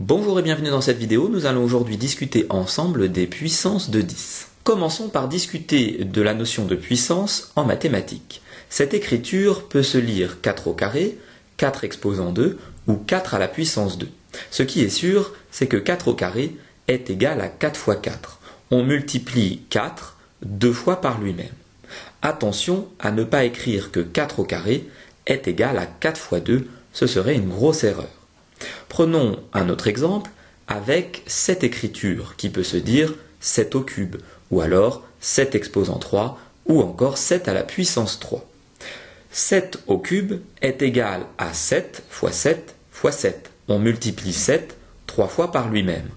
Bonjour et bienvenue dans cette vidéo, nous allons aujourd'hui discuter ensemble des puissances de 10. Commençons par discuter de la notion de puissance en mathématiques. Cette écriture peut se lire 4 au carré, 4 exposant 2 ou 4 à la puissance 2. Ce qui est sûr, c'est que 4 au carré est égal à 4 fois 4. On multiplie 4 deux fois par lui-même. Attention à ne pas écrire que 4 au carré est égal à 4 fois 2, ce serait une grosse erreur. Prenons un autre exemple avec cette écriture qui peut se dire 7 au cube, ou alors 7 exposant 3, ou encore 7 à la puissance 3. 7 au cube est égal à 7 fois 7 fois 7. On multiplie 7 3 fois par lui-même.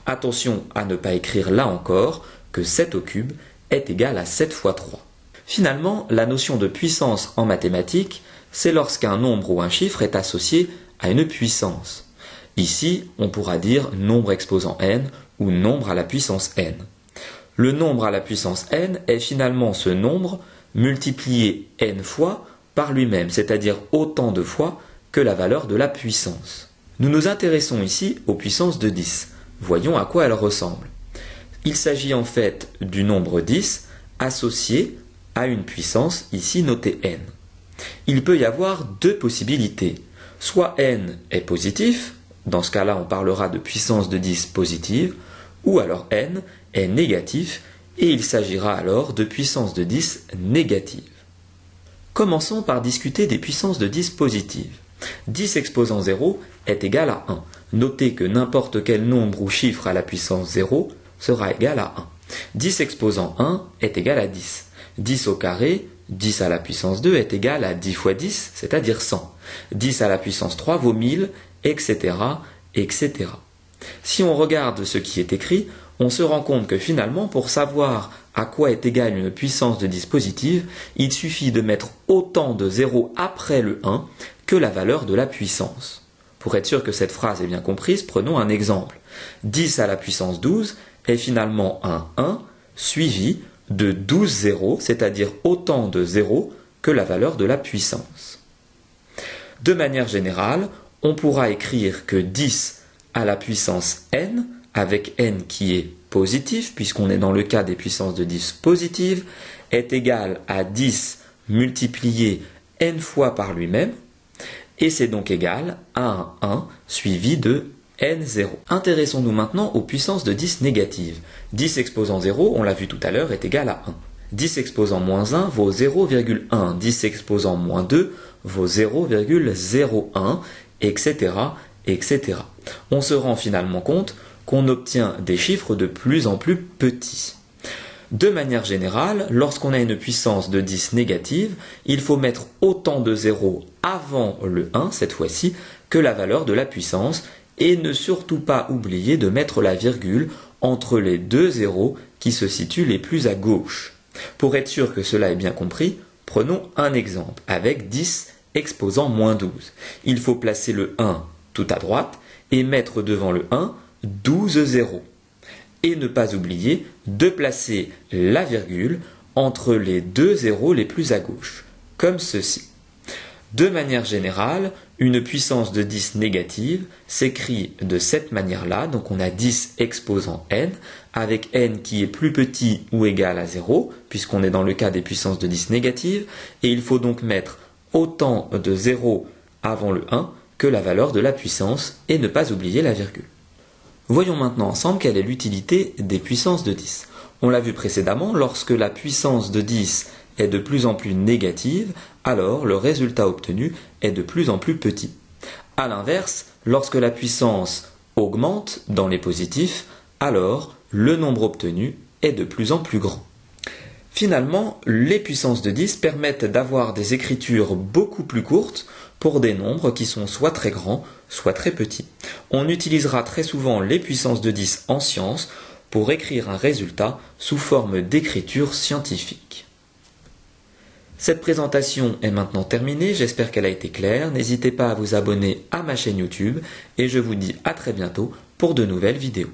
Attention à ne pas écrire là encore que 7 au cube est égal à 7 fois 3. Finalement, la notion de puissance en mathématiques, c'est lorsqu'un nombre ou un chiffre est associé à une puissance. Ici, on pourra dire nombre exposant n ou nombre à la puissance n. Le nombre à la puissance n est finalement ce nombre multiplié n fois par lui-même, c'est-à-dire autant de fois que la valeur de la puissance. Nous nous intéressons ici aux puissances de 10. Voyons à quoi elles ressemblent. Il s'agit en fait du nombre 10 associé à une puissance, ici notée n. Il peut y avoir deux possibilités. Soit n est positif, dans ce cas-là on parlera de puissance de 10 positive, ou alors n est négatif, et il s'agira alors de puissance de 10 négative. Commençons par discuter des puissances de 10 positives. 10 exposant 0 est égal à 1. Notez que n'importe quel nombre ou chiffre à la puissance 0 sera égal à 1. 10 exposant 1 est égal à 10. 10 au carré, 10 à la puissance 2 est égal à 10 fois 10, c'est-à-dire 100. 10 à la puissance 3 vaut 1000, etc., etc. Si on regarde ce qui est écrit, on se rend compte que finalement, pour savoir à quoi est égale une puissance de 10 positive, il suffit de mettre autant de zéros après le 1 que la valeur de la puissance. Pour être sûr que cette phrase est bien comprise, prenons un exemple. 10 à la puissance 12 est finalement un 1 suivi de 12 zéros, c'est-à-dire autant de zéros que la valeur de la puissance. De manière générale, on pourra écrire que 10 à la puissance n, avec n qui est positif, puisqu'on est dans le cas des puissances de 10 positives, est égal à 10 multiplié n fois par lui-même, et c'est donc égal à un 1 suivi de n0. Intéressons-nous maintenant aux puissances de 10 négatives. 10 exposant 0, on l'a vu tout à l'heure, est égal à 1. 10 exposant moins 1 vaut 0,1. 10 exposant moins 2 vaut 0,01, etc., etc. On se rend finalement compte qu'on obtient des chiffres de plus en plus petits. De manière générale, lorsqu'on a une puissance de 10 négative, il faut mettre autant de zéros avant le 1, cette fois-ci, que la valeur de la puissance, et ne surtout pas oublier de mettre la virgule entre les deux zéros qui se situent les plus à gauche. Pour être sûr que cela est bien compris, prenons un exemple avec 10 exposant moins 12. Il faut placer le 1 tout à droite et mettre devant le 1 12 zéros. Et ne pas oublier de placer la virgule entre les deux zéros les plus à gauche, comme ceci. De manière générale, une puissance de 10 négative s'écrit de cette manière-là, donc on a 10 exposant n, avec n qui est plus petit ou égal à 0, puisqu'on est dans le cas des puissances de 10 négatives, et il faut donc mettre autant de 0 avant le 1 que la valeur de la puissance, et ne pas oublier la virgule. Voyons maintenant ensemble quelle est l'utilité des puissances de 10. On l'a vu précédemment, lorsque la puissance de 10 est de plus en plus négative, alors le résultat obtenu est de plus en plus petit. A l'inverse, lorsque la puissance augmente dans les positifs, alors le nombre obtenu est de plus en plus grand. Finalement, les puissances de 10 permettent d'avoir des écritures beaucoup plus courtes pour des nombres qui sont soit très grands, soit très petits. On utilisera très souvent les puissances de 10 en sciences pour écrire un résultat sous forme d'écriture scientifique. Cette présentation est maintenant terminée, j'espère qu'elle a été claire. N'hésitez pas à vous abonner à ma chaîne YouTube et je vous dis à très bientôt pour de nouvelles vidéos.